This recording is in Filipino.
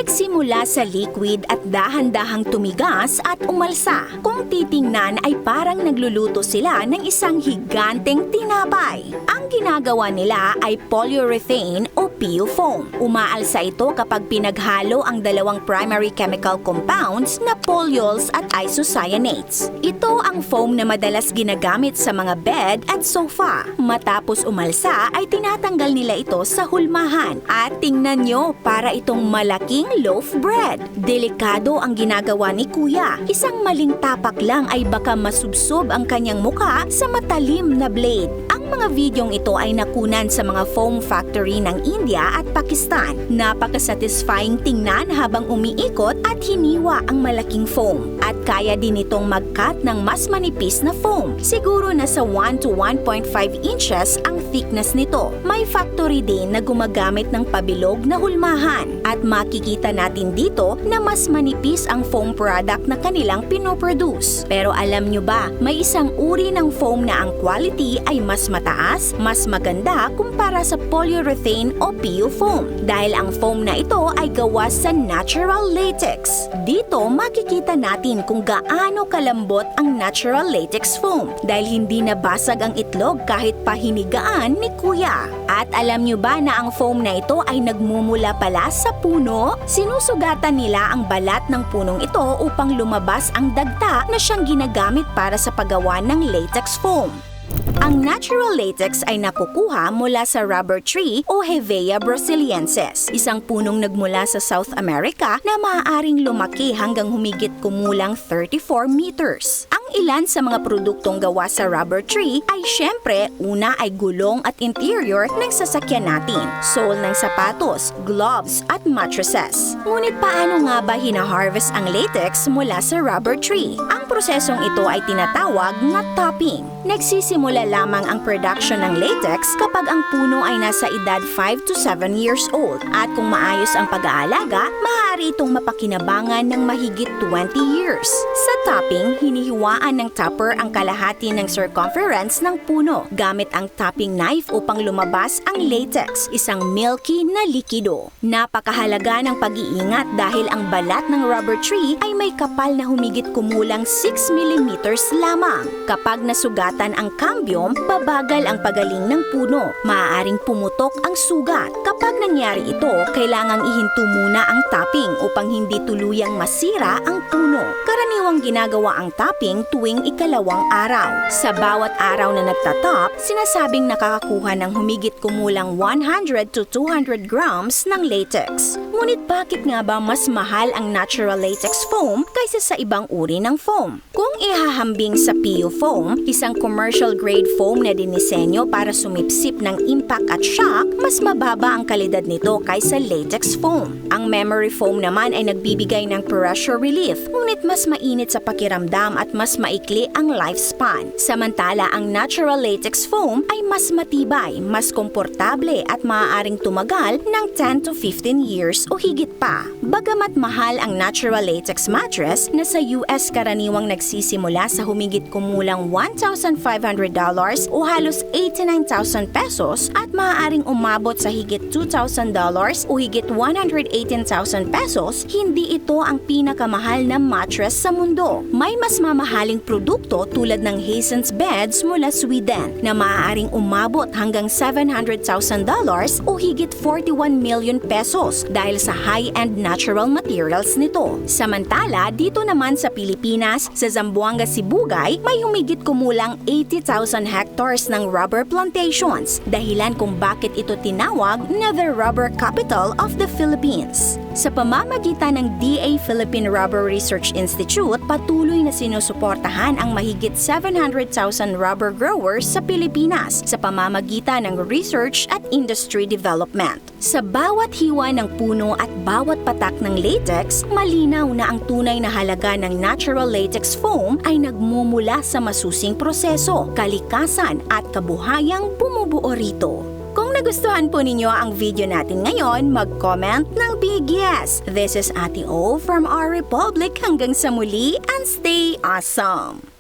Nagsimula sa liquid at dahan-dahang tumigas at umalsa. Kung titingnan ay parang nagluluto sila ng isang higanteng tinapay. Ang ginagawa nila ay polyurethane o PU foam. Umaalsa ito kapag pinaghalo ang dalawang primary chemical compounds na polyols at isocyanates. Ito ang foam na madalas ginagamit sa mga bed at sofa. Matapos umalsa ay tinatanggal nila ito sa hulmahan. At tingnan nyo, para itong malaking loaf bread. Delikado ang ginagawa ni Kuya. Isang maling tapak lang ay baka masubsob ang kanyang muka sa matalim na blade. Ang mga videong ito ay nakunan sa mga foam factory ng India at Pakistan. Napaka-satisfying tingnan habang umiikot at hiniwa ang malaking foam. At kaya din itong mag-cut ng mas manipis na foam. Siguro nasa 1 to 1.5 inches ang thickness nito. May factory din na gumagamit ng pabilog na hulmahan. At makikita natin dito na mas manipis ang foam product na kanilang pinoproduce. Pero alam nyo ba, may isang uri ng foam na ang quality ay mas mataas, mas maganda kumpara sa polyurethane o PU foam. Dahil ang foam na ito ay gawa sa natural latex. Dito makikita natin kung gaano kalambot ang natural latex foam dahil hindi nabasag ang itlog kahit pahinigaan ni Kuya. At alam nyo ba na ang foam na ito ay nagmumula pala sa puno? Sinusugatan nila ang balat ng punong ito upang lumabas ang dagta na siyang ginagamit para sa paggawa ng latex foam. Ang natural latex ay nakukuha mula sa rubber tree o Hevea brasiliensis, isang punong nagmula sa South America na maaaring lumaki hanggang humigit kumulang 34 meters. Ang ilan sa mga produktong gawa sa rubber tree ay syempre, una ay gulong at interior ng sasakyan natin, sole ng sapatos, gloves at mattresses. Ngunit paano nga ba hina-harvest ang latex mula sa rubber tree? Ang prosesong ito ay tinatawag na topping. Nagsisimula lamang ang production ng latex kapag ang puno ay nasa edad 5 to 7 years old at kung maayos ang pag-aalaga, maaari itong mapakinabangan ng mahigit 20 years. Sa topping, hinihiwaan ng topper ang kalahati ng circumference ng puno gamit ang topping knife upang lumabas ang latex, isang milky na likido. Napakahalaga ng pag-iingat dahil ang balat ng rubber tree ay may kapal na humigit kumulang 6 mm lamang. Kapag nasugatan ang cambium, babagal ang pagaling ng puno. Maaaring pumutok ang sugat. Kapag nangyari ito, kailangang ihinto muna ang topping upang hindi tuluyang masira ang puno. Karaniwang ginagawa ang topping tuwing ikalawang araw. Sa bawat araw na nagtatop, sinasabing nakakakuha ng humigit kumulang 100 to 200 grams ng latex. Ngunit bakit nga ba mas mahal ang natural latex foam kaysa sa ibang uri ng foam? Kung ihahambing sa PU foam, isang commercial grade foam na dinisenyo para sumipsip ng impact at shock, mas mababa ang kalidad nito kaysa latex foam. Ang memory foam naman ay nagbibigay ng pressure relief, ngunit mas mainit sa pakiramdam at mas maikli ang lifespan. Samantala, ang natural latex foam ay mas matibay, mas komportable at maaaring tumagal ng 10 to 15 years o higit pa. Bagamat mahal ang natural latex mattress na sa US karaniwang nagsisimula sa humigit kumulang $1,500 o halos 89,000 pesos at maaaring umabot sa higit $2,000 o higit 118,000 pesos, hindi ito ang pinakamahal na mattress sa mundo. May mas mamahaling produkto tulad ng Hisense beds mula Sweden na maaaring umabot hanggang $700,000 o higit 41 million pesos dahil sa high-end natural materials nito. Samantala, dito naman sa Pilipinas, sa Zamboanga, Sibugay, may humigit kumulang 80,000 hectares ng rubber plantations, dahilan kung bakit ito tinawag na the rubber capital of the Philippines. Sa pamamagitan ng DA Philippine Rubber Research Institute, patuloy na sinusuportahan ang mahigit 700,000 rubber growers sa Pilipinas sa pamamagitan ng research at industry development. Sa bawat hiwa ng puno at bawat patak ng latex, malinaw na ang tunay na halaga ng natural latex foam ay nagmumula sa masusing proseso, kalikasan at kabuhayang bumubuo rito. Kung nagustuhan po ninyo ang video natin ngayon, mag-comment ng big yes. This is Ate O from our Republic. Hanggang sa muli and stay awesome!